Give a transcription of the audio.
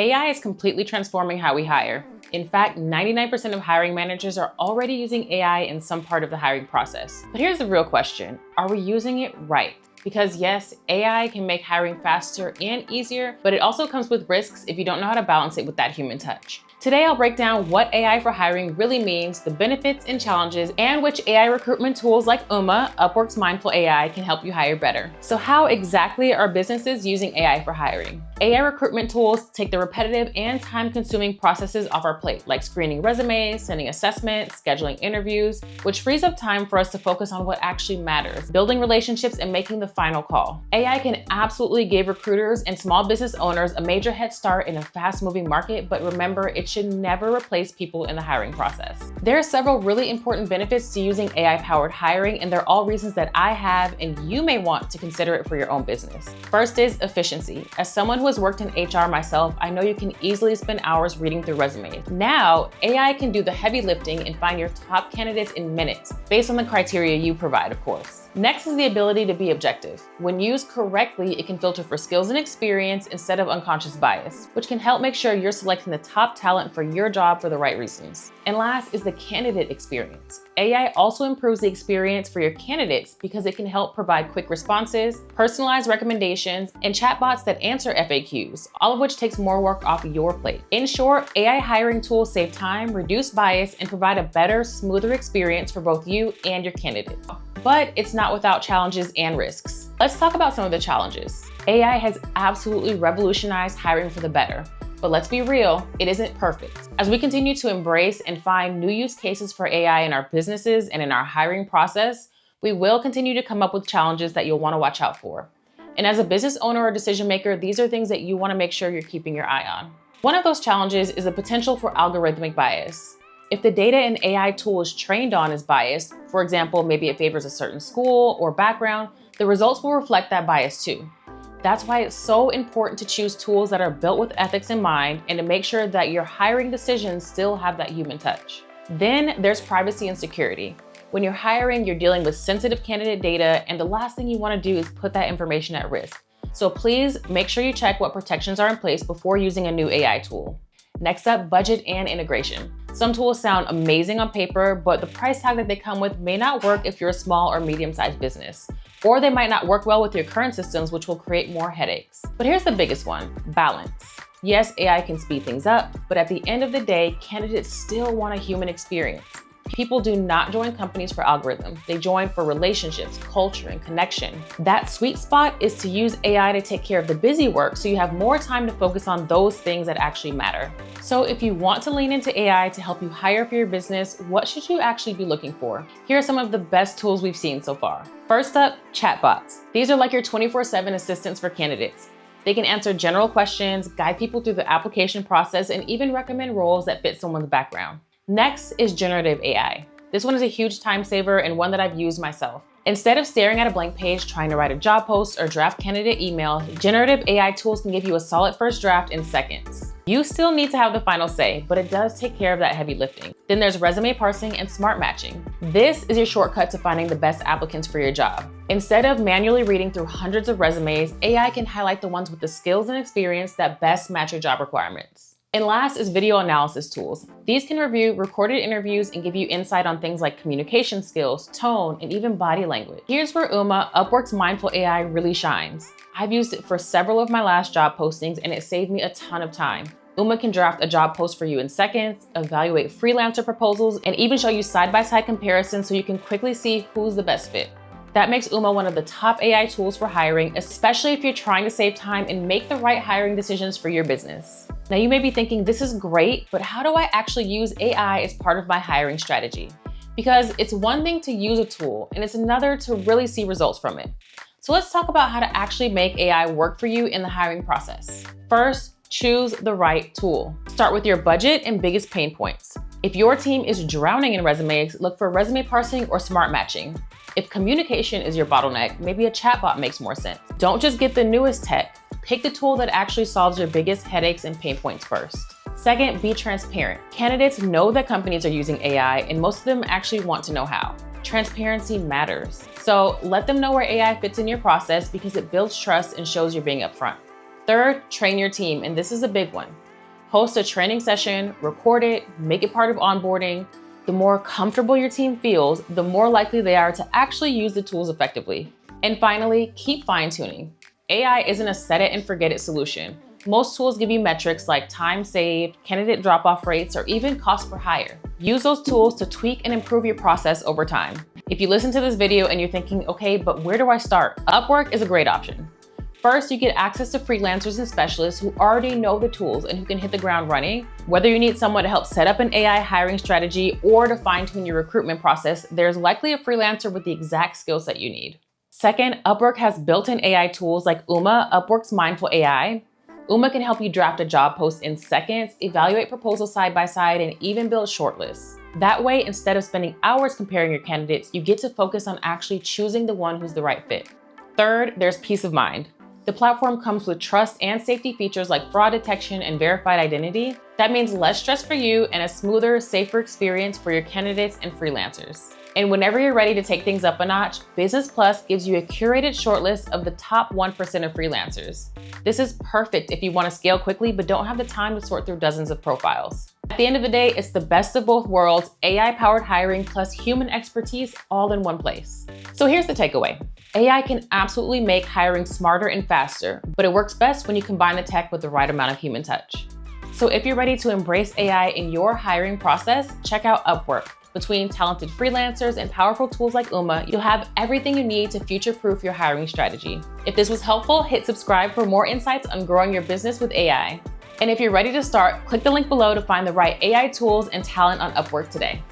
AI is completely transforming how we hire. In fact, 99% of hiring managers are already using AI in some part of the hiring process. But here's the real question. Are we using it right? Because yes, AI can make hiring faster and easier, but it also comes with risks if you don't know how to balance it with that human touch. Today, I'll break down what AI for hiring really means, the benefits and challenges, and which AI recruitment tools like Uma, Upwork's Mindful AI, can help you hire better. So how exactly are businesses using AI for hiring? AI recruitment tools take the repetitive and time-consuming processes off our plate, like screening resumes, sending assessments, scheduling interviews, which frees up time for us to focus on what actually matters, building relationships and making the final call. AI can absolutely give recruiters and small business owners a major head start in a fast-moving market, but remember, it should never replace people in the hiring process. There are several really important benefits to using AI-powered hiring, and they're all reasons that I have and you may want to consider it for your own business. First is efficiency. As someone who has worked in HR myself, I know you can easily spend hours reading through resumes. Now, AI can do the heavy lifting and find your top candidates in minutes, based on the criteria you provide, of course. Next is the ability to be objective. When used correctly, it can filter for skills and experience instead of unconscious bias, which can help make sure you're selecting the top talent for your job for the right reasons. And last is the candidate experience. AI also improves the experience for your candidates because it can help provide quick responses, personalized recommendations, and chatbots that answer FAQs, all of which takes more work off your plate. In short, AI hiring tools save time, reduce bias, and provide a better, smoother experience for both you and your candidate. But it's not without challenges and risks. Let's talk about some of the challenges. AI has absolutely revolutionized hiring for the better. But let's be real, it isn't perfect. As we continue to embrace and find new use cases for AI in our businesses and in our hiring process, we will continue to come up with challenges that you'll want to watch out for. And as a business owner or decision maker, these are things that you want to make sure you're keeping your eye on. One of those challenges is the potential for algorithmic bias. If the data an AI tool is trained on is biased, for example, maybe it favors a certain school or background, the results will reflect that bias too. That's why it's so important to choose tools that are built with ethics in mind and to make sure that your hiring decisions still have that human touch. Then there's privacy and security. When you're hiring, you're dealing with sensitive candidate data, and the last thing you want to do is put that information at risk. So please make sure you check what protections are in place before using a new AI tool. Next up, budget and integration. Some tools sound amazing on paper, but the price tag that they come with may not work if you're a small or medium-sized business, or they might not work well with your current systems, which will create more headaches. But here's the biggest one, balance. Yes, AI can speed things up, but at the end of the day, candidates still want a human experience. People do not join companies for algorithms. They join for relationships, culture, and connection. That sweet spot is to use AI to take care of the busy work so you have more time to focus on those things that actually matter. So if you want to lean into AI to help you hire for your business, what should you actually be looking for? Here are some of the best tools we've seen so far. First up, chatbots. These are like your 24/7 assistants for candidates. They can answer general questions, guide people through the application process, and even recommend roles that fit someone's background. Next is generative AI. This one is a huge time saver and one that I've used myself. Instead of staring at a blank page trying to write a job post or draft candidate email, generative AI tools can give you a solid first draft in seconds. You still need to have the final say, but it does take care of that heavy lifting. Then there's resume parsing and smart matching. This is your shortcut to finding the best applicants for your job. Instead of manually reading through hundreds of resumes, AI can highlight the ones with the skills and experience that best match your job requirements. And last is video analysis tools. These can review recorded interviews and give you insight on things like communication skills, tone, and even body language. Here's where Uma, Upwork's Mindful AI, really shines. I've used it for several of my last job postings and it saved me a ton of time. Uma can draft a job post for you in seconds, evaluate freelancer proposals, and even show you side-by-side comparisons so you can quickly see who's the best fit. That makes Uma one of the top AI tools for hiring, especially if you're trying to save time and make the right hiring decisions for your business. Now you may be thinking, this is great, but how do I actually use AI as part of my hiring strategy? Because it's one thing to use a tool and it's another to really see results from it. So let's talk about how to actually make AI work for you in the hiring process. First, choose the right tool. Start with your budget and biggest pain points. If your team is drowning in resumes, look for resume parsing or smart matching. If communication is your bottleneck, maybe a chatbot makes more sense. Don't just get the newest tech. Pick the tool that actually solves your biggest headaches and pain points first. Second, be transparent. Candidates know that companies are using AI, and most of them actually want to know how. Transparency matters. So let them know where AI fits in your process because it builds trust and shows you're being upfront. Third, train your team, and this is a big one. Host a training session, record it, make it part of onboarding. The more comfortable your team feels, the more likely they are to actually use the tools effectively. And finally, keep fine-tuning. AI isn't a set it and forget it solution. Most tools give you metrics like time saved, candidate drop-off rates, or even cost per hire. Use those tools to tweak and improve your process over time. If you listen to this video and you're thinking, okay, but where do I start? Upwork is a great option. First, you get access to freelancers and specialists who already know the tools and who can hit the ground running. Whether you need someone to help set up an AI hiring strategy or to fine-tune your recruitment process, there's likely a freelancer with the exact skill set you need. Second, Upwork has built-in AI tools like Uma, Upwork's Mindful AI. Uma can help you draft a job post in seconds, evaluate proposals side by side, and even build shortlists. That way, instead of spending hours comparing your candidates, you get to focus on actually choosing the one who's the right fit. Third, there's peace of mind. The platform comes with trust and safety features like fraud detection and verified identity. That means less stress for you and a smoother, safer experience for your candidates and freelancers. And whenever you're ready to take things up a notch, Business Plus gives you a curated shortlist of the top 1% of freelancers. This is perfect if you want to scale quickly but don't have the time to sort through dozens of profiles. At the end of the day, it's the best of both worlds, AI-powered hiring plus human expertise all in one place. So here's the takeaway. AI can absolutely make hiring smarter and faster, but it works best when you combine the tech with the right amount of human touch. So if you're ready to embrace AI in your hiring process, check out Upwork. Between talented freelancers and powerful tools like Uma, you'll have everything you need to future-proof your hiring strategy. If this was helpful, hit subscribe for more insights on growing your business with AI. And if you're ready to start, click the link below to find the right AI tools and talent on Upwork today.